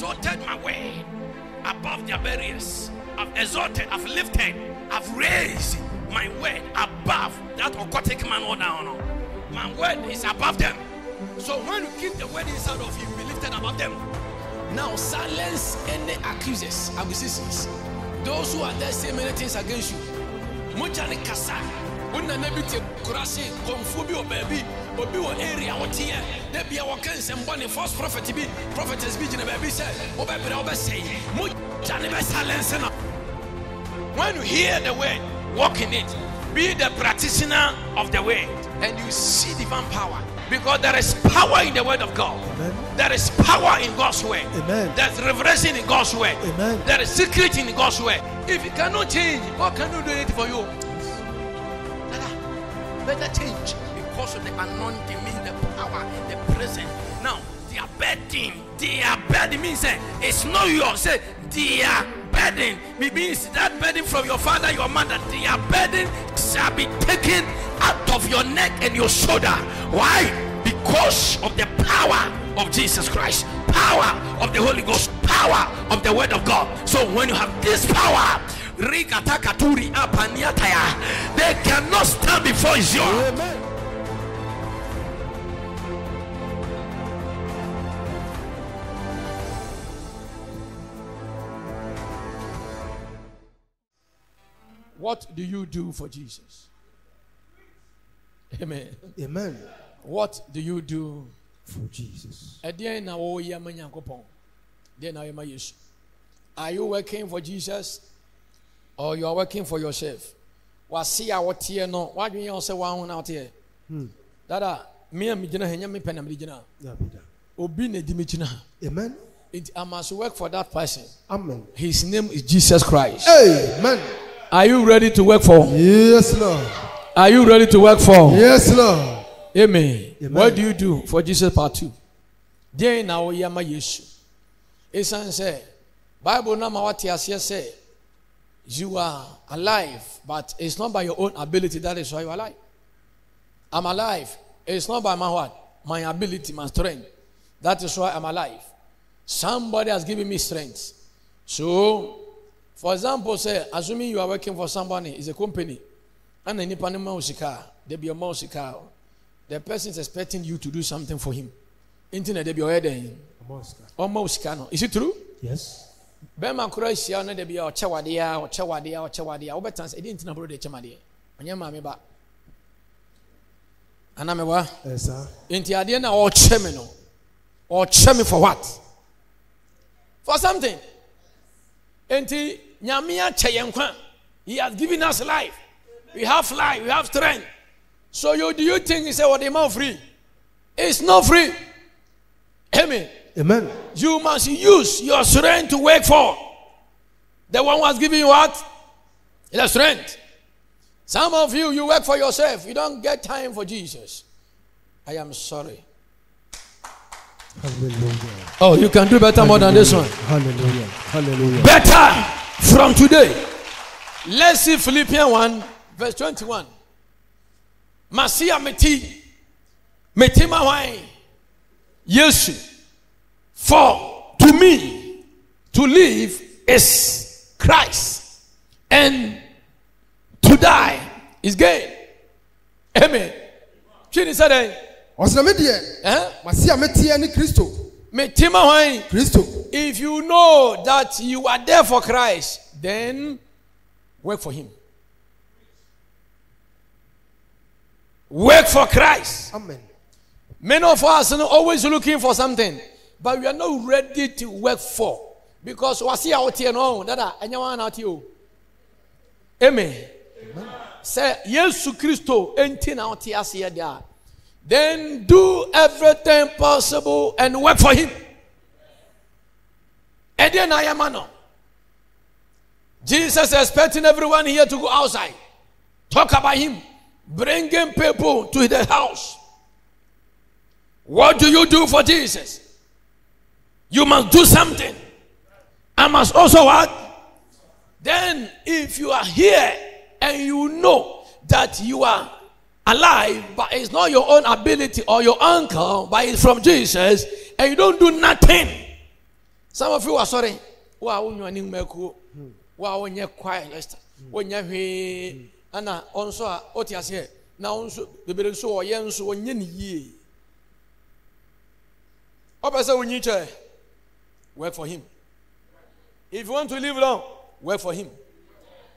exalted my word above their barriers. I've exalted, I've lifted, I've raised my word above that occultic man or down. My word is above them. So when you keep the word inside of you, be lifted above them. Now silence any accusers, accusations. Those who are there saying many things against you. Mujani kasa. Una nebiti kurasi konfubio baby. Obi wo area what here. There be our cancer and one false prophet be prophetess be in a baby said. Obe say. Mujani be silence now. When you hear the word, walk in it. Be the practitioner of the word, and you see divine power. Because there is power in the word of God. Amen. There is power in God's word. Amen. There's revelation in God's word. Amen. There is secret in God's word. If you cannot change, what can you do it for you? Better change because of the anointing, means the power, the presence. Now, their burden means it's not yours. Say, their burden means that burden from your father, your mother. Their burden shall be taken out of your neck and your shoulder. Why? Because of the power of Jesus Christ, power of the Holy Ghost, power of the word of God. So when you have this power, they cannot stand before you. Amen. What do you do for Jesus? Amen. Amen. What do you do for Jesus? Are you working for Jesus or you are working for yourself? See what here no? Why do you say one out here? Dada, me and me jina henya me pena me jina. Obi ne di me jina. Amen. I must work for that person. Amen. His name is Jesus Christ. Amen. Are you ready to work for? Yes, Lord. Are you ready to work for? Yes, Lord. Amen. What do you do for Jesus part 2? Then now yama Yesu. Esan say, Bible na ma wati asiye say, you are alive, but it's not by your own ability. That is why you are alive. I'm alive. It's not by my what? My ability, my strength. That is why I'm alive. Somebody has given me strength. So, for example, say, assuming you are working for somebody, it's a company, and any panama there be a mouse car. The person is expecting you to do something for him. Internet there be already. Almost car. Is it true? Yes. Bema Croatia no there be or chawadia. Obetans I didn't know the chamadi. Onyama me ba. Anamewa? Yes, sir. Inti adiena or chemino. Or chemi for what? For something. Inti nyamia cheyenkwa. He has given us life. We have life, we have strength. So do you think he said what the man free? It's not free. Amen. Amen. You must use your strength to work for. The one who has given you what? The strength. Some of you, you work for yourself. You don't get time for Jesus. I am sorry. Hallelujah. Oh, you can do better more than this one. Hallelujah. Hallelujah. Better from today. Let's see Philippians 1, verse 21. Masia meti mawai Yesu. For to me to live is Christ, and to die is gain. Amen. Chini said, if you know that you are there for Christ, then work for him. Work for Christ. Amen. Many of us are always looking for something, but we are not ready to work for. Because we see out here no, anyone out here. Amen. Say Yesu Christo enti na out here there. Then do everything possible and work for him. And then I am Jesus is expecting everyone here to go outside. Talk about him. Bringing people to the house. What do you do for Jesus? You must do something. I must also what? Then if you are here and you know that you are alive, but it's not your own ability or your uncle, but it's from Jesus, and you don't do nothing. Some of you are sorry. Wow, when you are in Merco, wow, when you're quiet, Lester, when you're here, and also, Otias here. Now, also, the better so, young, so when ye. Opposite when you try, work for him. If you want to live long, work for him.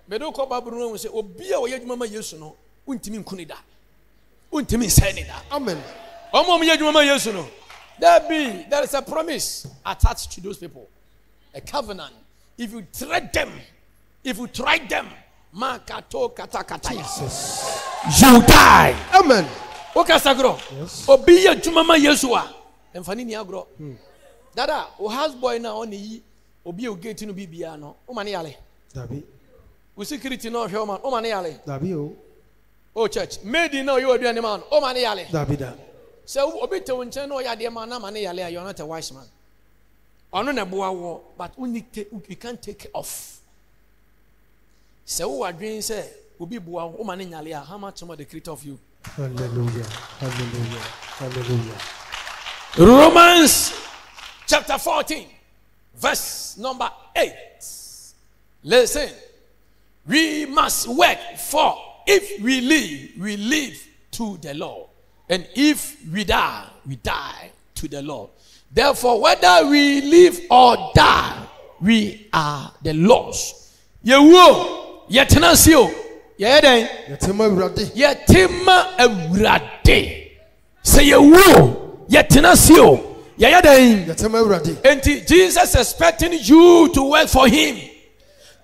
But don't come up and say, oh, be a way, Mama, yes, no, Untimin Kunida, Untimin Senida. Amen. Oh, Mama, yes, no. There is a promise attached to those people, a covenant. If you tread them, if you try them, Jesus. You die. Amen. Okay, Sagro. Yes. Obi ya jumama Yesua. Enfani ni agro. Dada, o house boy na oni obi o gate no bibia no. O mane yale. Dabi. O security no hwe o man. O mane yale. Dabi o. O church. Made no you aduane man. O mane yale. Dabi da. So obi te wonche no ya de man na mane yale. You are not a wise man. Ono na boa wo, but you can't take it off. So who are doing say obi boa o mane yale. How much more the creator of you? Hallelujah. Hallelujah. Hallelujah. Romans chapter 14, verse number 8. Listen, we must work, for if we live to the Lord, and if we die to the Lord. Therefore, whether we live or die, we are the Lord's. Yewo, yetenasio, yeden, Yatima Urade. yetima ewurade. Say yewo. Yetenasio, yayadai. Yatima Urade. And Jesus expecting you to work for him.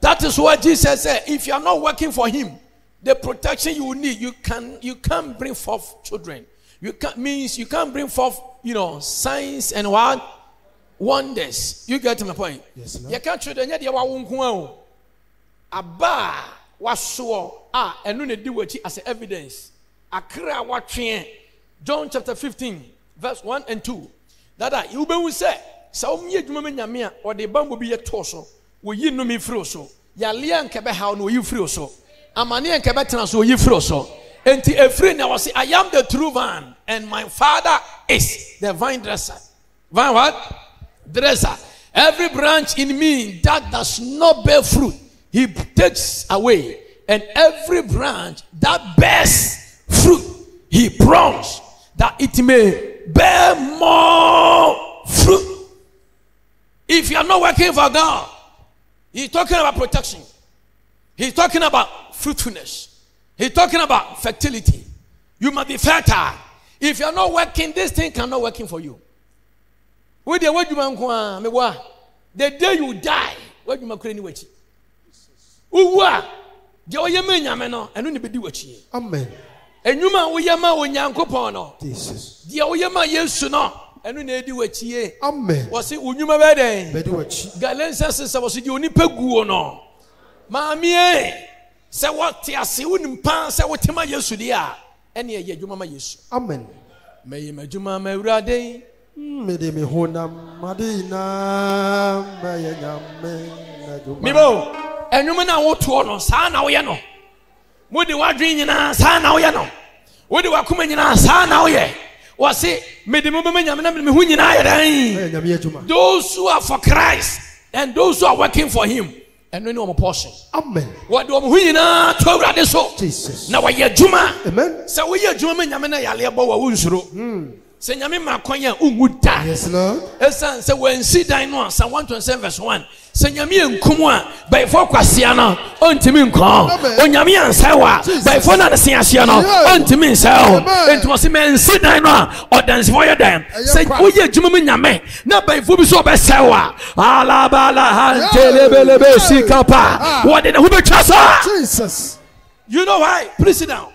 That is what Jesus said. If you are not working for him, the protection you need, you can't bring forth children. You can't bring forth, signs and what wonders. You get my point? Yes, you can't children yet. You are Abba waswo and no do what as evidence. Akra watching John chapter 15. Verse 1 and 2. That you be say, so me adwuma nyame or the bambo be yet torso. We yi no me free so. Ya lian kebe how no you free so. Amani and kebe tena so you free so. Enti efri na was I am the true vine and my father is the vine dresser. Vine what? Dresser. Every branch in me that does not bear fruit, he takes away. And every branch that bears fruit, he prunes, that it may bear more fruit. If you are not working for God, he's talking about protection. He's talking about fruitfulness. He's talking about fertility. You must be fertile. If you are not working, this thing cannot working for you. The day you die, what you must create. Amen. And you man, we are my own. Jesus. Dear, we are my yes, no. And we need you. Amen. Was it when you were there? Beduachi. Galatians was the only pegu no. Mammy, say what Tiasi wouldn't pass. Say what Tima Yesudia. And ye, you mama yes. Amen. May you make Juma Rade. Medemi Hona Madina Mayame. Mibo, and you man, I want to honor Sana Oyano. Would you want dreaming in a Sana Oyano? Would you want coming in a Sana Oye? Was it made the moment those who are for Christ and those who are working for him, and we know a portion. Amen. What do we know? Jesus. Now we are Juma. Amen. So we are Juma Yamana Yaliabo Unzuru. Say Yamima Koya Umuta. Yes, Lord. Esan say when see dino Psalm 127 verse 1. Say Yami and Kumwa by Fokwasiana on Timinko. On Yami and Sawa by Fona Siasiano on Timin Sao. And was a man sit dino or dance for your dam. Say we are Juma Yame. Not by Fubiso by Sawa. Alabala Telebele Sikapa. What did Uber Chasa? Jesus. You know why? Please sit down.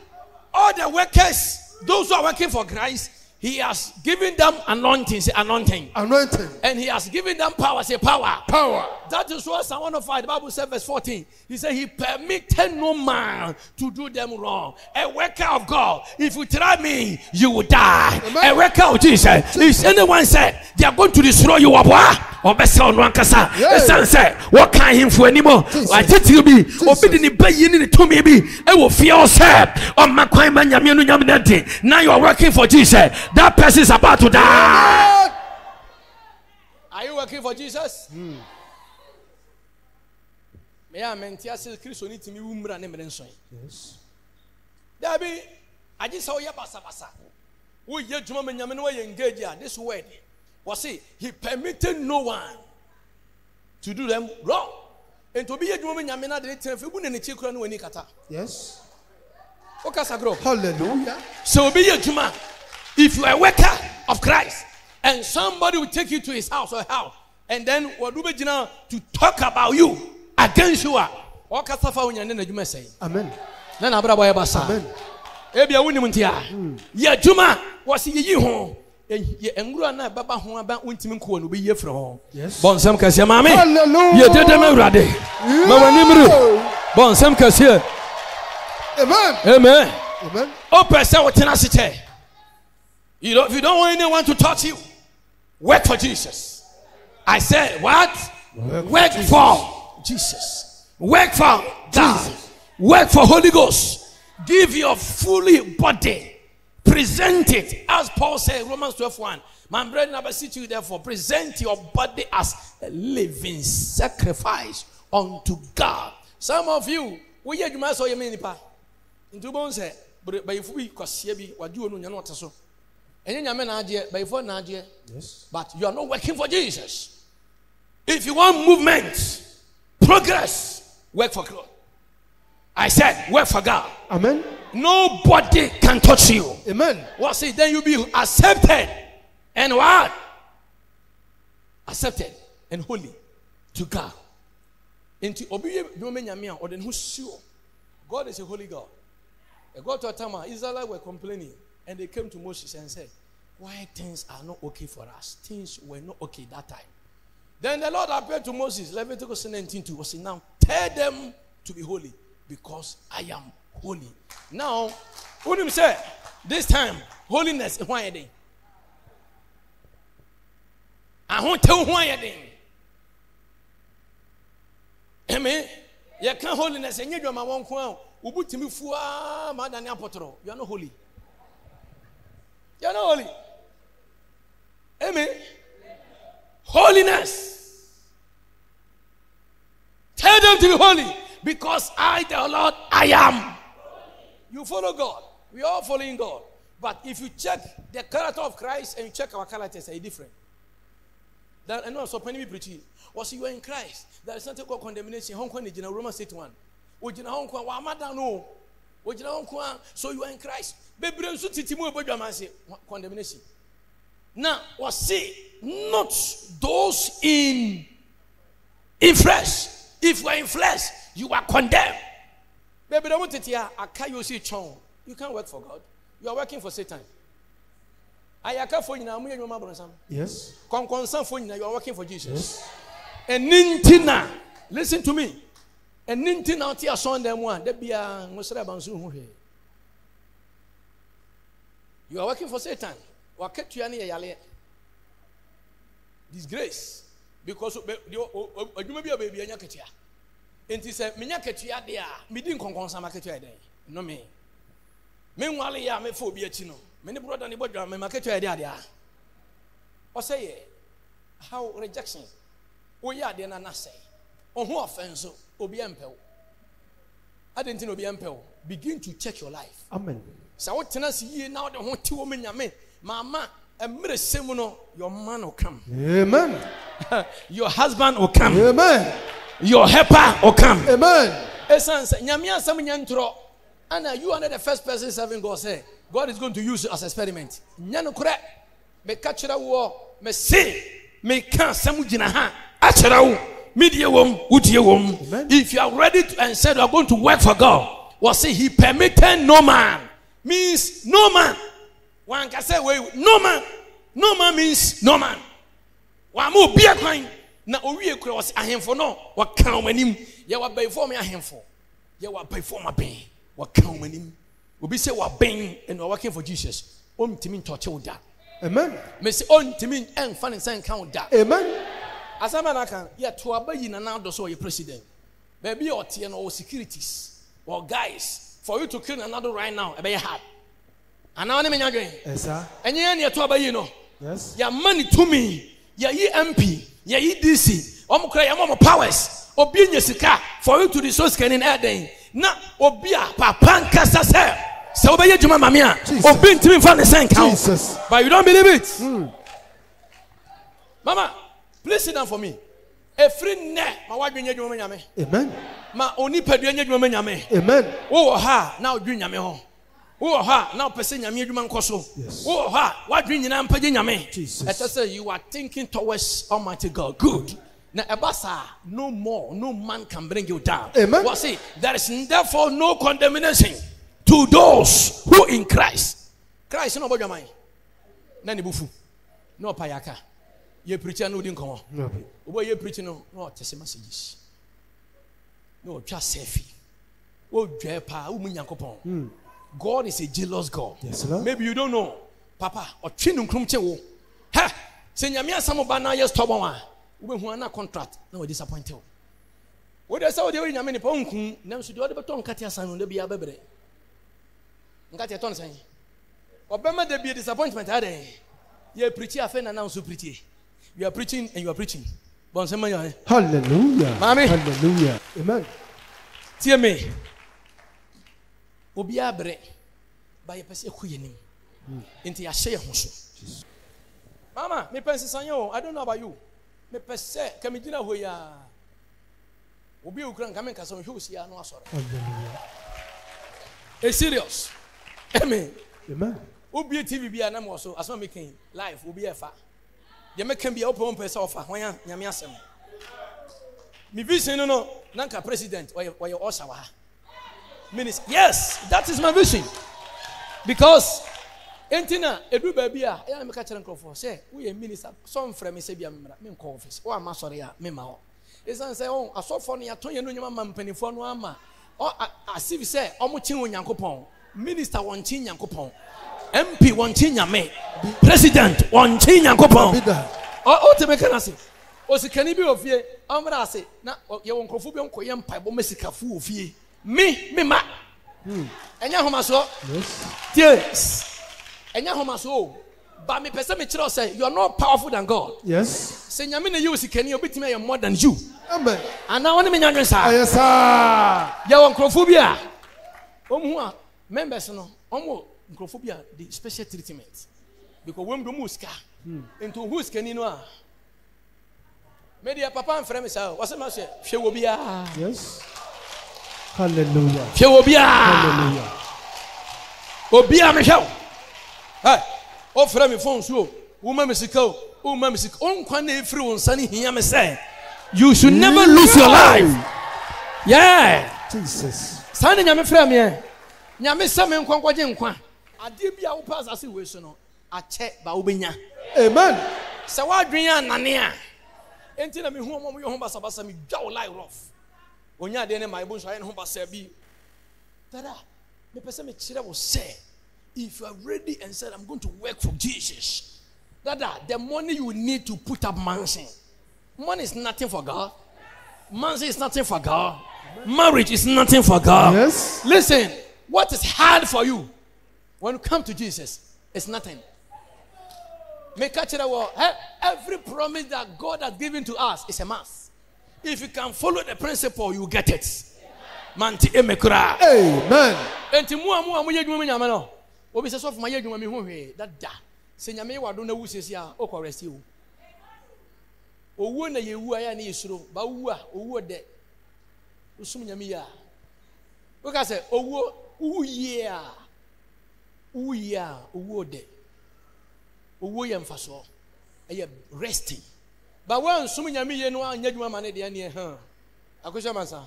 All the workers, those who are working for Christ, he has given them anointing, say anointing. Anointing. And he has given them power, say power. Power. That is what Psalm 105, the Bible says, verse 14. He said, he permitted no man to do them wrong. A worker of God, if you try me, you will die. Amen. A worker of Jesus. If anyone said, they are going to destroy you, or best on one casa, the son said, what can him for anymore? I tell you, be obedient, pay you to me, I will fear yourself. On my crime, now you are working for Jesus. That person is about to die. Are you working for Jesus? May I mention Christo need to be umra nemerenson. Yes. Dabi, I just saw ya basa basa. We ye juma menyame no engage ya. This word was say he permitted no one to do them wrong. And to be ye juma menyame na de ten febu ne ne chikura no ani kata. Yes. Okasagro. Hallelujah. So be ye juma. If you are a worker of Christ and somebody will take you to his house or house and then what do we do now to talk about you against you? Amen. Amen. Ebia woni muntia. Ye juma was ye ho. Ye enguru na baba ho aba untimi nko no be ye fro ho. Bonsam kase maame. Hallelujah. Ye dede me urade. Ma wani mru. Bonsam kase. Amen. Amen. Amen. O pese wotena sete. If you don't want anyone to touch you, work for Jesus. I said, what? Work for Jesus. Work for God. Work for Holy Ghost. Give your fully body. Present it. As Paul said, Romans 12:1. My brethren, I beseech you therefore, present your body as a living sacrifice unto God. Some of you, we hear you must say, into bones, but by if we cause what you know not so. Yes. But you are not working for Jesus. If you want movement, progress, work for God. I said, work for God. Amen. Nobody can touch you. Amen. What's it? Then you'll be accepted. And what? Accepted and holy to God. God is a holy God. God to a time, Israelites were complaining. And they came to Moses and said, why things are not okay for us? Things were not okay that time. Then the Lord appeared to Moses, Leviticus 19:2, was now tell them to be holy because I am holy. Now, what him say? This time, holiness is why they. I won't tell why they. Amen. You can't holiness and you do my one crown. Ubutimi fua madani apotro. You are not holy. You are not holy. Amen. Holiness. Tell them to be holy because I, the Lord, I am. You follow God. We are all following God. But if you check the character of Christ and you check our characters, are different. Then I know so many preaching. Was you are in Christ? There is nothing called condemnation. Hong Kong is in Romans 8:1. So you are in Christ. Condemnation. Now, was see not those in flesh. If you are in flesh, you are condemned. Baby, don't want it here. You can't work for God. You are working for Satan. Yes. You are working for Jesus. Yes. And Nintina, listen to me. And Nintina, tia son them one. You are working for Satan. Disgrace. Because you may be a baby and yaketia. And he said, Minyaketia, dear, me didn't conquer market no me. Meanwhile, I may phobia chino. Many brother and anybody may market your idea. Or say, how rejection? Oh, yeah, then I say. On who offense, Obiempel. I didn't know Obiempel. Begin to check your life. Amen. So what tenants ye now the whole 2 women, Mama, a mere semono, your man will come. Amen. Your husband will come. Amen. Your helper will come. Amen. Essence, Nyamia Samanyantro. Anna, you are the first person serving God. Say, God is going to use you as an experiment. Nyano correct. Me catch a war. Me say, me can't samujina ha. Acharaw. Media wom, utie wom. If you are ready to, and said you are going to work for God, what say he permitted no man means no man. One can say, wait, no man. No man means no man. One more be a crime. Now, we are cross a handful. No, what count when him? You are by for me a handful. You are by for my pain. What count when him? We be say what pain and we're working for Jesus. Timin touch with that. Amen. Miss Timin and fun and sign count that. Amen. As a man, I can, yeah, to obey in and out of your president. Maybe or TN or securities or guys for you to kill another right now. Obey hard. And now I'm in. Yes, sir. And you're to obey, you know. Yes. Your money to me. Yeah, ye MP. Yeah, EDC. Omukra yamomo powers. Obi nyesika for you to resource scanning air day. Na obia papa nkasa se. Se obeye juma mamia. Obi ntimi fa ne sen count. Jesus. But you don't believe it. Mama, please sit down for me. A free ne, my wife been yet. Amen. Ma oni pedue nyadwuma nyame. Amen. Wo ha na odwi nyame ho. Wo ha na opese nyame adwuma nkoso. Wo ha wadwi nyina mpage nyame. It say you are thinking towards Almighty God. Good. Now ebasa no more, no man can bring you down. Amen. What say? There is therefore no condemnation to those who in Christ. Christ no bodwa man. Na ne bufu. No payaka. Ye preacher no din komo. No. Obo ye preach no tese messages. No just selfie. Oh pa umunyankopon. God is a jealous God. Yes, Lord. Maybe you don't know. Papa, or chin krumche wo. Ha! Say nyamia samo ba na yes tobo wa. Ube hu na contract na we disappointed. What dey say we dey nyame ni pa nkun na so dey o dey beton katia san no dey bia bebre. Nkatia ton san. Obema dey be disappointment ade. You preach afa na now so preach. You are preaching and you are preaching. Hallelujah. Mami. Hallelujah. Amen. Tie me. Obi abre ba ye pese kuyenim. Enti ya hye ho so. Mama, me pense sanyo, I don't know about you. Me pese kamigina ho ya. Obi ukran kamen kaso hwe osia no asore. Hallelujah. It's serious. Amen. Amen. Obi TV bia na mo so aso making live obi efa. They make him be open person offer when nyame asem. Me vision no nanka president or your osawa. Minister. Yes, that is my vision. Because entina edu ba bia ya me ka kire nkrofo say we minister some frame say bia me nko office o ama sori ya me ma ho. Esan say on asofo no ya tonye no nyama mampanifo no ama o asif say omo chin onyankopon minister won chin nyankopon MP won chin nyame president won chin nyankopon o te me kana say o sikani bi ofie amra ase na ye won krofo bi onko ye mpa bo mesikafu ofie me ma enya homaso yes enya homaso ba me pese me kire say you are not powerful than God. Yes. Say nyame na you sikani obetime you more than you. Amen. Ana woni me nyanwen sa. Yes sir. Ya won krofo bi a omu a members no omo krofo bi a the special treatment because when do muska into who sikani no a media papa and friend say what's my say hwe wo bi a. Yes. Hallelujah. Hallelujah. Obia me hwe. Hey, o frɛ me phone so. Woman me sika, woman me sika. On kwa na efiri won sane hia me say. You should never lose your life. Yeah. Jesus. Sane nyame frɛ me. Nyame sɛ me nkwa nkwaje nkwa. Ade bia wo pass ase we so no. Ache ba wo benya. Amen. Sɛ wadwen anane a. Enti na me hu omo yo ho basabasa me dwa wo lie rough. Onya de ne my bo so aye ne ho basa bi. Dada, me pese me kire wo say if you are ready and said I'm going to work for Jesus. Dada, the money you need to put up mansion. Money is nothing for God. Mansion is nothing for God. Marriage is nothing for God. Yes. Listen, what is hard for you when you come to Jesus is nothing. Make every promise that God has given to us is a must. If you can follow the principle, you get it. Manti emekura. Amen. Enti mu ye dwuma nyame no. Obi se so for my dwuma me hu hwe dada. Se nyame wado na wusesi a o koresi o. Owu na ye wu aya na yesuro ba wu a owu de. Usum nyame ya. We ka se owu ye a. Owu ye a owu de. Owu ye mfaso. Eye resting. But when some nyame ye no anya dwuma ma ne de ane ha. Akosha mansa.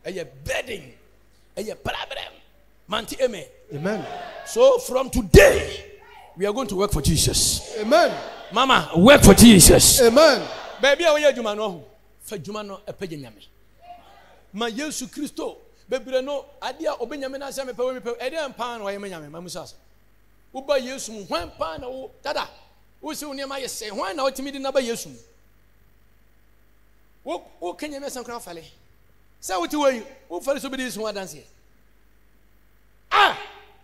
Eye bedding. Eye problem. Manti eme. Amen. So from today we are going to work for Jesus. Amen. Mama, work for Jesus. Amen. Baby, we are dwuma no. Fa dwuma no epage nyame. Ma Yesu Kristo bebre no ade a obenyame na se mepe we mepe ade ampa na we nyame ma musasa. Wo ba Yesu mu hwan pa na wo dada. Wo se woni ma yese hwan na otimi di na ba Yesu. Wo kenya me san kra fale. Say what you wo fale so be dis one dance here. Ah,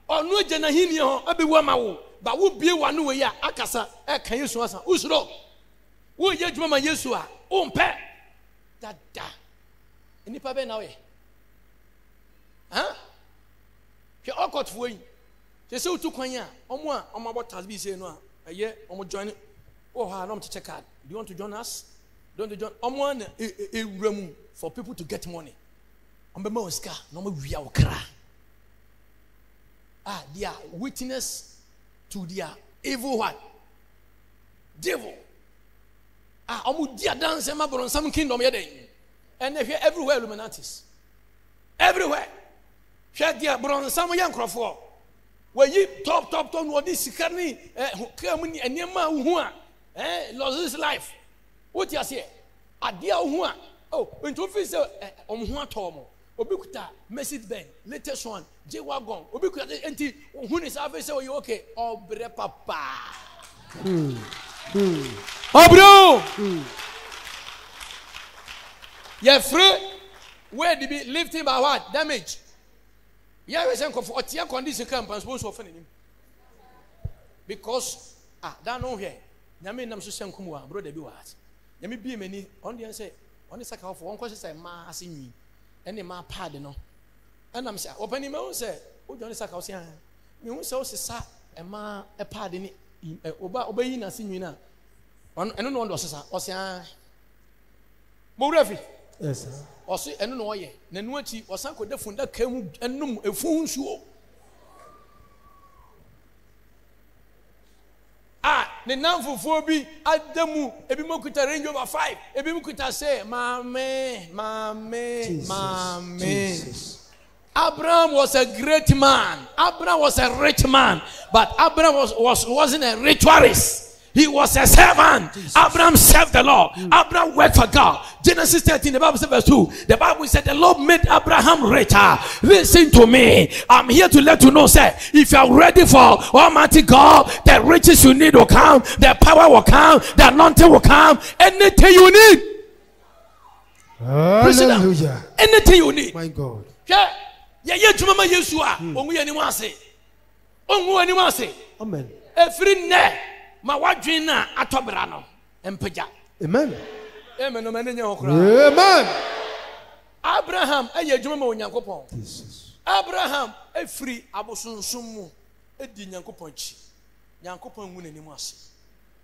onu je na hini ho abewu ama wo. Ba wo bie wa no we ya akasa e kan Yesu asa. Usuro. Who ye Juma Yesua? Umpe. Dada. Any pabe now? Huh? She all got for you. She said to Quanya, Omwa, what has been saying, a year, join. Oh, I want to check out. Do you want to join us? Don't you join? Omwan a room for people to get money. Moska, no more we are cry. They are witness to their evil what? Devil. Dia dance and on some kingdom yet. And they hear everywhere Illuminatis. Everywhere. Share their bronze some young Crawford. When you top what this carny coming and Yama who lost his life. What you say? A dear who oh, when to officer on one tomo. Obukuta, Message Ben, latest one, J Wagon, Obukuta, and who is officer, you okay? Oh, bre papa. Oh, bro. You're free. Where did be lifting by what? Damage. Yeah, we say for a condition camp and supposed to offend him. Because, that no here. Yamin Nam Susan Kumwa, brother, be what? Yami be many on the answer. On the second for one question, say, Mass in me. Any ma pardon no, and I'm saying, open him out, say, oh, Johnny Sakosian, you so say, a ma a pardon, obeying a senior. And no one was a Moravi. Yes, sir. Or say, and no way, Nanuati or Sanko de Funda came and no a phone show. The number for be at the move, a bimukuta range over 5, a bimukuta say, Mamma. Abraham was a great man. Abraham was a rich man, but Abraham wasn't a ritualist. He was a servant. Jesus. Abraham served the Lord. Abraham worked for God. Genesis 13, the Bible said verse 2. The Bible said the Lord made Abraham richer. Listen to me. I'm here to let you know, sir, if you are ready for Almighty God, the riches you need will come, the power will come, the anointing will come, anything you need. Hallelujah. Anything you need. My God. Yeah, Jumama Yeshua. Anyone say. Amen. Every ne. Ma wadwina atobra no empeja. Amen. Amen. Amen. Abraham eye adwuma ma onyankopon. Jesus. Abraham efiri abosunsun mu edi nyankopon chi. Nyankopon hu nanim ase.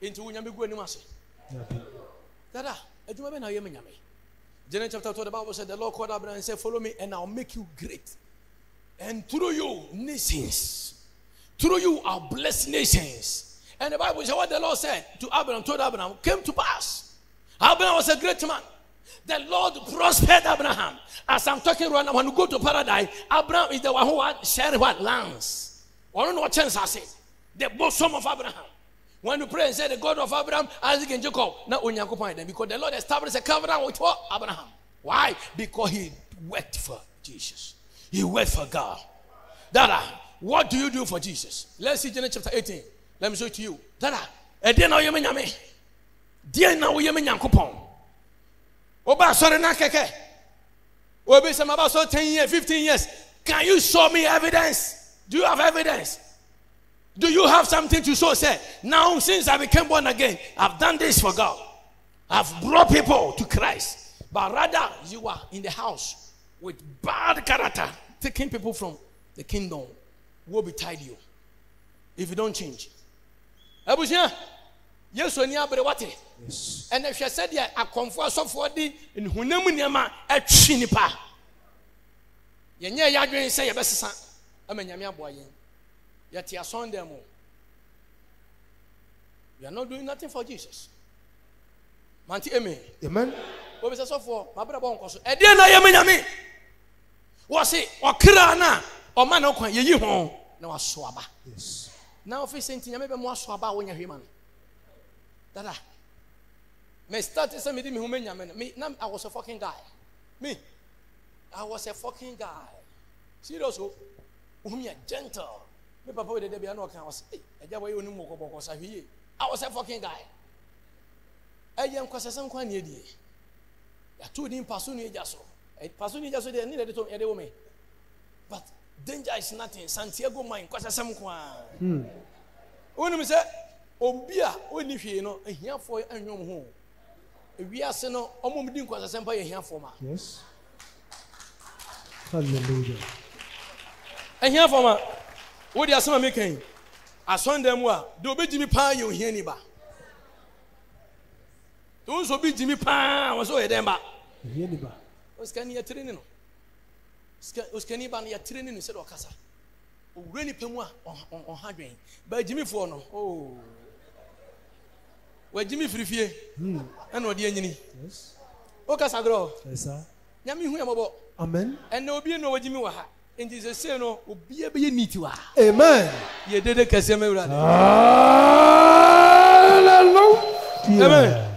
Enti wonyame gu anim ase. Dada, adwuma be na yem nyame. Genesis chapter 2 the Bible said the Lord called Abraham and said, "Follow me and I'll make you great. And through you nations. Through you I'll bless nations." And the Bible said what the Lord said to Abraham, told Abraham, came to pass. Abraham was a great man. The Lord prospered Abraham. As I'm talking right now, when you go to paradise, Abraham is the one who shared what lands. I don't know what chance I say. The bosom of Abraham. When you pray and say the God of Abraham, Isaac and Jacob, not Onyankopon, because the Lord established a covenant with what? Abraham. Why? Because he worked for Jesus. He worked for God. Dada, what do you do for Jesus? Let's see Genesis chapter 18. Let me show it to you. Dada, ede na oyeme nyame. Die na oyeme nyankopon. Oba sore na keke. Obi say about so 10 years, 15 years. Can you show me evidence? Do you have evidence? Do you have something to show? Say, now since I became born again, I've done this for God. I've brought people to Christ. But rather, you are in the house with bad character, taking people from the kingdom. Will betide you if you don't change. Abusia, yes, when you are wati. And if you said, yeah, I confer so for the in Hunamuniama at Chinipa. Yenya Yadrin say a best son. I mean, Yamia boy. Yet you are son them. You are not doing nothing for Jesus. Manti Amen. Amen. What was so for my brother Boncoso? And then I am in me. Was it or Kirana or Manoko? You home. No, I swabba. Yes. Now, if you say, you maybe more swabba when you're human. Dada. May start to say, me, I was a fucking guy. Me, I was a fucking guy. Serious, whom you gentle. Me, papa, with the baby, I know I was. I was a fucking guy. I am Quassan Quanidi. I told him, Pasuni Jasso. Pasuni Jasso, they needed to me. But danger is nothing. Santiago mine, Quassan Quan. When we say, Obia, only if you know, and here for a young home. We are saying, "Omo midi nkwa sempa ye hia forma." Yes. Hallelujah. Ehia forma. Wo dia asema mekan. Asonda mu a, de obejimi pa ye ohia ni ba. Don't so be Jimmy Pan was so a demba. Oscani training. Oscani ban ya training instead of Casa. Really Pemwa on hardware. By Jimmy for no. Oh, where Jimmy Free and what the enemy. Yes. O Casadro. Yes, sir. Yami who Amen. and no be no Jimmy Waha. And Jesus say no, be a be need to. Amen. Ye did a Casemira. Hallelujah. Amen.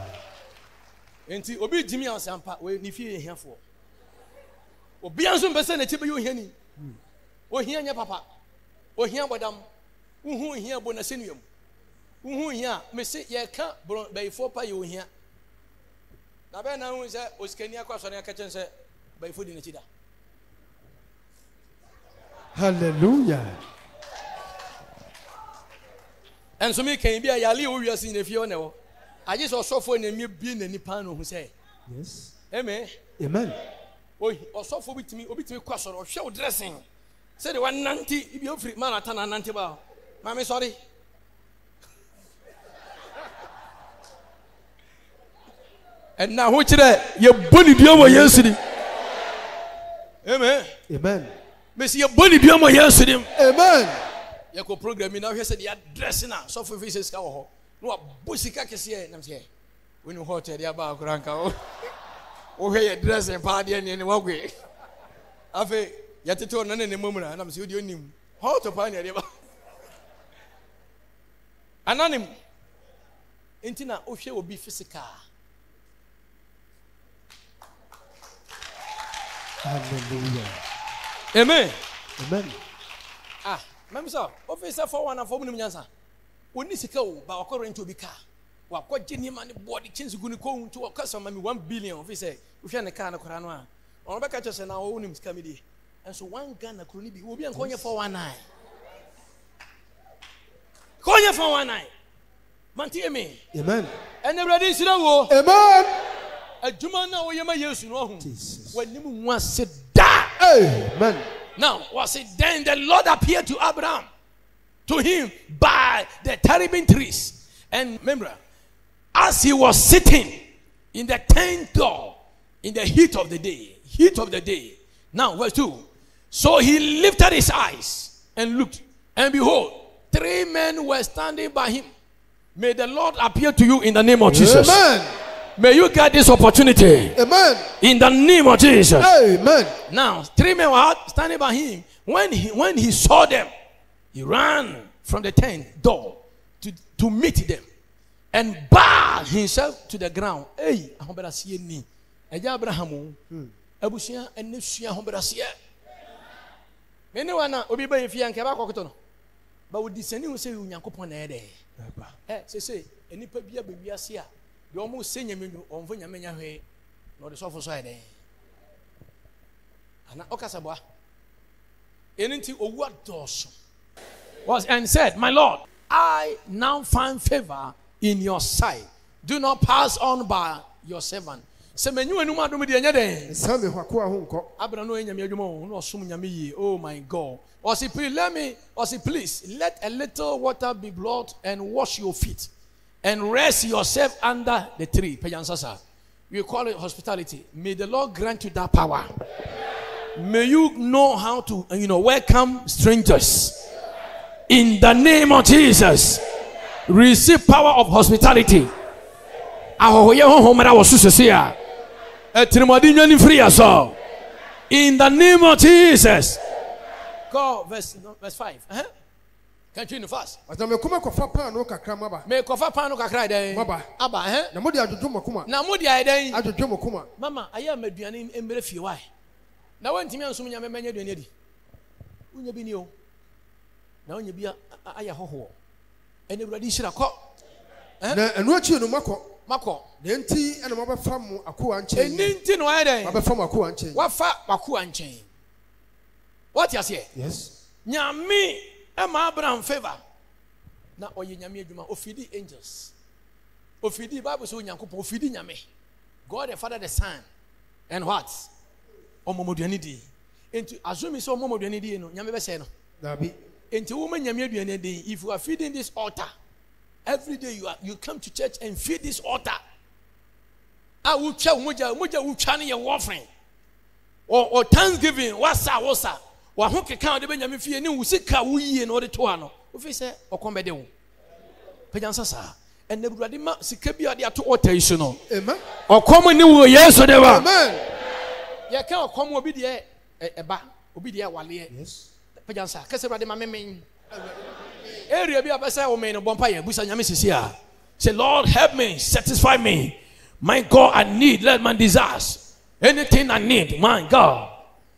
Enti obi Jimmy Ansampa we ni fie here for. Obi anso mpese na tibe yo hia ni. O hia nya papa. O hia bodam. Uhu hia bo na senuam. Uhu hia me se ye ka be fo pa yo hia. Na be na hu se oskani akwaso na ka chen se be fo di na chida. Hallelujah. Enso me kan bi ayale o wiase na fie o na wo. I just saw for any being any pan who say, Yes. Amen. Amen. Oh, or so for me, question or show dressing. Say the 190 if you free marathon and 90 bar. Mammy, sorry. And now, which day your bunny beyond yesterday. Amen. Amen. Miss your bunny beyond yesterday. Amen. You go programming now. He said, you're dressing now. So for faces cow. No, Busika Cassia, I'm here. When you hotel, the about Granca. Oh, hey, dressing party and walk way. Afe, yet to turn in the moment, and I'm still doing him. How to find it? Anonym. Intina, Osha will be physical. Hallelujah. Amen. Amen. Ah, Mamsa, officer for one and 4 minutes. When this go, but according to be car. What Jenny man body change going to go to a customer 1 billion officer. If you're in a car, no Corana. Or back at us and our own names committee. And so one gun could be will be on Konya for 1 night. Konya for 1 night. Manti me. Amen. And the ready to know. Amen. A Jumana or Yama years you know. Jesus. When you want to sit down. Amen. Now, was it then the Lord appeared to Abraham? To him by the terebinth trees. And remember, as he was sitting in the tent door in the heat of the day. Now, verse 2. So he lifted his eyes and looked, and behold, 3 men were standing by him. May the Lord appear to you in the name of Jesus. Amen. May you get this opportunity. Amen. In the name of Jesus. Amen. Now, 3 men were standing by him. When he saw them, he ran from the tent door to meet them and bowed himself to the ground. Hey, I hope I see ni. Eja Abraham, Abusia and Nishia Homberasia. Anyone obi ba yefia nke ba kokoto no. Ba wo disani wo se Nyankopon na ede. Say enipa bia ba wiase a de omo se nyamenyu onfo nyamenya hwe no de sofo so ede. Ana okasabwa. Enenti owu adoso. Was and said, my Lord, I now find favor in your sight. Do not pass on by your servant. Oh my God. Please let a little water be brought and wash your feet and rest yourself under the tree. We call it hospitality. May the Lord grant you that power. May you know how to welcome strangers. In the name of Jesus, receive power of hospitality. In the name of Jesus. Go verse 5. Continue fast. Me kofa pano kakra den. Aba na modi aiden. Mama, aya maduane embre fie why? Na wantimi ansum nya memenya aduane adi. Unya bi ni o. Na onye bia aya hoho ene urade hira kɔ na enu achi no makɔ na enti ene mabefa mu akoa nkyɛn eni nti no ayi den mabefa mu akoa nkyɛn wafa akoa nkyɛn what you say yes nyame ema Abraham favor na oye nyame adwuma ofidi angels ofidi bible so Nyankopɔn ofidi nyame God the Father, the Son, and what? Omomoduani di. Into assume so omomoduani di no. Nyame be say no. Dabi. Into woman nyame aduane di. If you are feeding this altar, every day you come to church and feed this altar. Ah, ucha ucha ne your offering. Or Thanksgiving, what's wa ho keka de benyame fie ne usika wuyi no de to ano. Wo fi say okombe de wo. Pejansa sa. And the brother ma sika bia de ato altar yi so no. Amen. Okomo ni wo Yesu de ba. Amen. Ya ka okomo obi de eba, obi de wale. Yes. Pejansa, kase brother ma memen. Area bi abesa wo men no bompa ye busa nyame sisi a. Say Lord help me, satisfy me. My God, I need, let my desires. Anything I need, my God,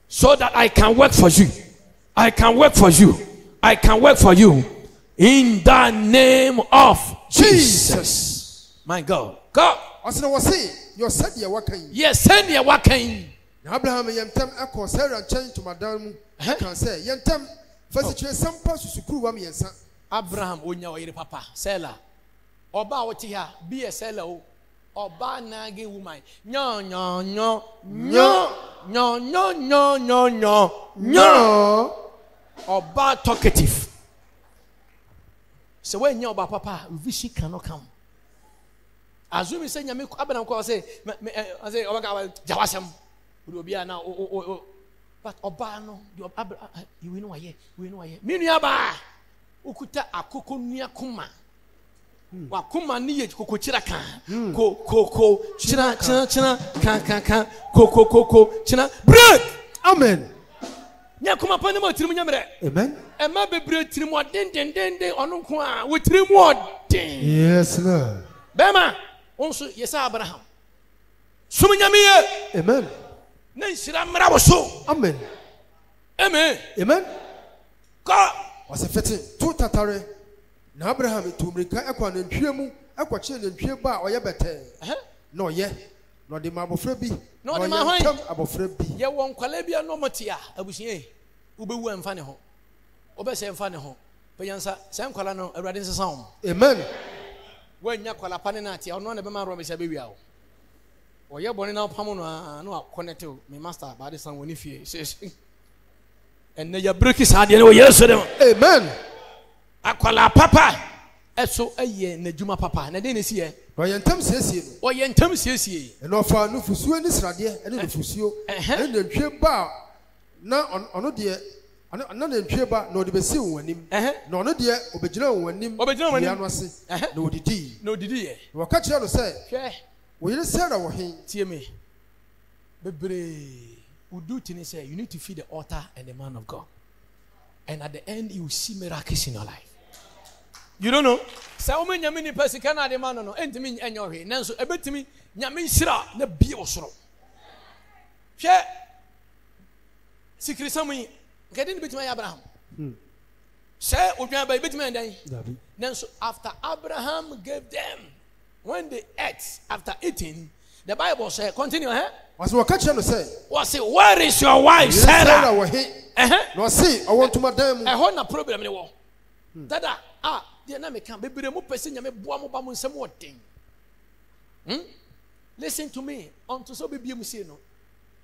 so that I can work for you. I can work for you. I can work for you. In the name of Jesus. My God. God. Asana wasi, you said you were kind. Yes, send your working. Abraham yentem akọ Sarah nkyɛn to madam mu kan sɛ yentem fasikyerɛ sampa susukuru wa miɛnsa. Abraham onya oyire papa Sela. Oba wote ha be a Sela o. Oba nage woman. Nyo nyo nyo nyo nyo nyo nyo nyo nyo nyo. Oba talkative. So when you oba papa, vishi cannot come. Azumi say nyame Abraham ko say say oba jawasem. Urobia na but oba no you know aye minu ba ukuta akoko nua kuma wa kuma ni ye koko chira kan ko chira kan ko chira break. Amen. Nya kuma pa ne ma tirim nyamre. Amen. E ma bebre tirim den onu ko a wo tirim odin. Yes Lord. Bema onso yesa Abraham sum nyame ye. Amen. Na nshira mra wo so. Amen. Amen. Amen. God was a fete to tatare na Abraham to mrika ekwa na ntwe mu ekwa che na ntwe ba oye bete na oye no de ma abofra bi no de ma hwan abofra bi ye won kwala bia no motia abusie ubewu amfa ne ho obese amfa ne ho peyansa sen kwala no awrade nsesa ho. Amen. Wanya kwala pane na atia ono na be ma ro me se be wi awo oye boni na pam no na connect me master ba de san woni fie and ya break his hand no Yesu dem. Amen. Akwala papa eso eye na djuma papa na de ne sie no yentam siesie no yentam siesie e no fa no fusuo ni srade e ne fusuo e na ntwe ba na ono de na ntwe ba na odi besi wanim na ono de obegyina wanim ya no ase na odidi ye no ka kire no se hwe wo yire Sarah wo hen tie me bebre would do say you need to feed the altar and the man of God, and at the end you will see miracles in your life. You don't know? So many nyame person can the man no entimi enyo hwe nanso ebetimi nyame hira na bie osoro hwe sikiri samu nkade ni betimi Abraham say odwan ba betimi endan nanso after Abraham gave them when they ate after eating the Bible says continue was what catch no say was it where is your wife Sarah no see I want to madam na problem ni wo dada de na me kan bebere mu pese nyame boa mo ba mo nsem odin listen to me unto so bebie mu say no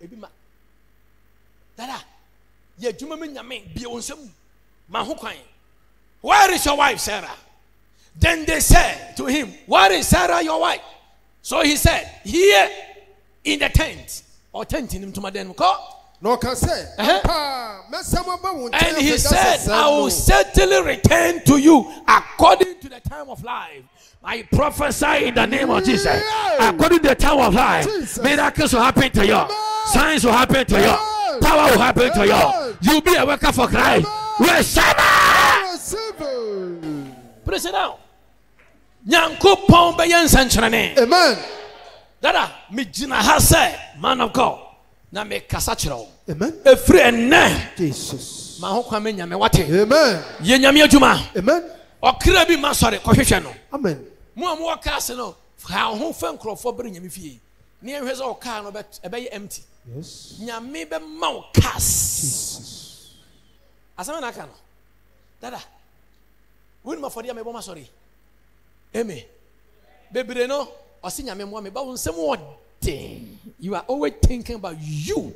ebi ma dada ye djuma me nyame bie wo nsem ma ho kwan where is your wife Sarah? Then they said to him, where is Sarah your wife? So he said, here in the tent or tent in him to madam no can say and he said, I will certainly return to you according to the time of life. I prophesy in the name of Jesus. According to the time of life, miracles will happen to you, signs will happen to you, power will happen to you. You'll be a worker for Christ. Receive. Praise it now. Nyanko pon be yansanchane. Amen. Dada me jina ha say man of God na me kasa kire. Amen. Efre enne Jesus. Ma ho kwa me nyame wate. Amen. Ye nyame adwuma. Amen. Okra bi ma sore kohwehwe no. Amen. Mo am wo ka se no ha ho fa nkrofo bre nyame fie. Ne ehwe so ka no be ye empty. Yes. Nyame be ma wo kas. Jesus. Asama na ka no. Dada. Won ma fodi am be ma sore. Eme bebre no osi nyame mo me ba won sem everything. You are always thinking about you.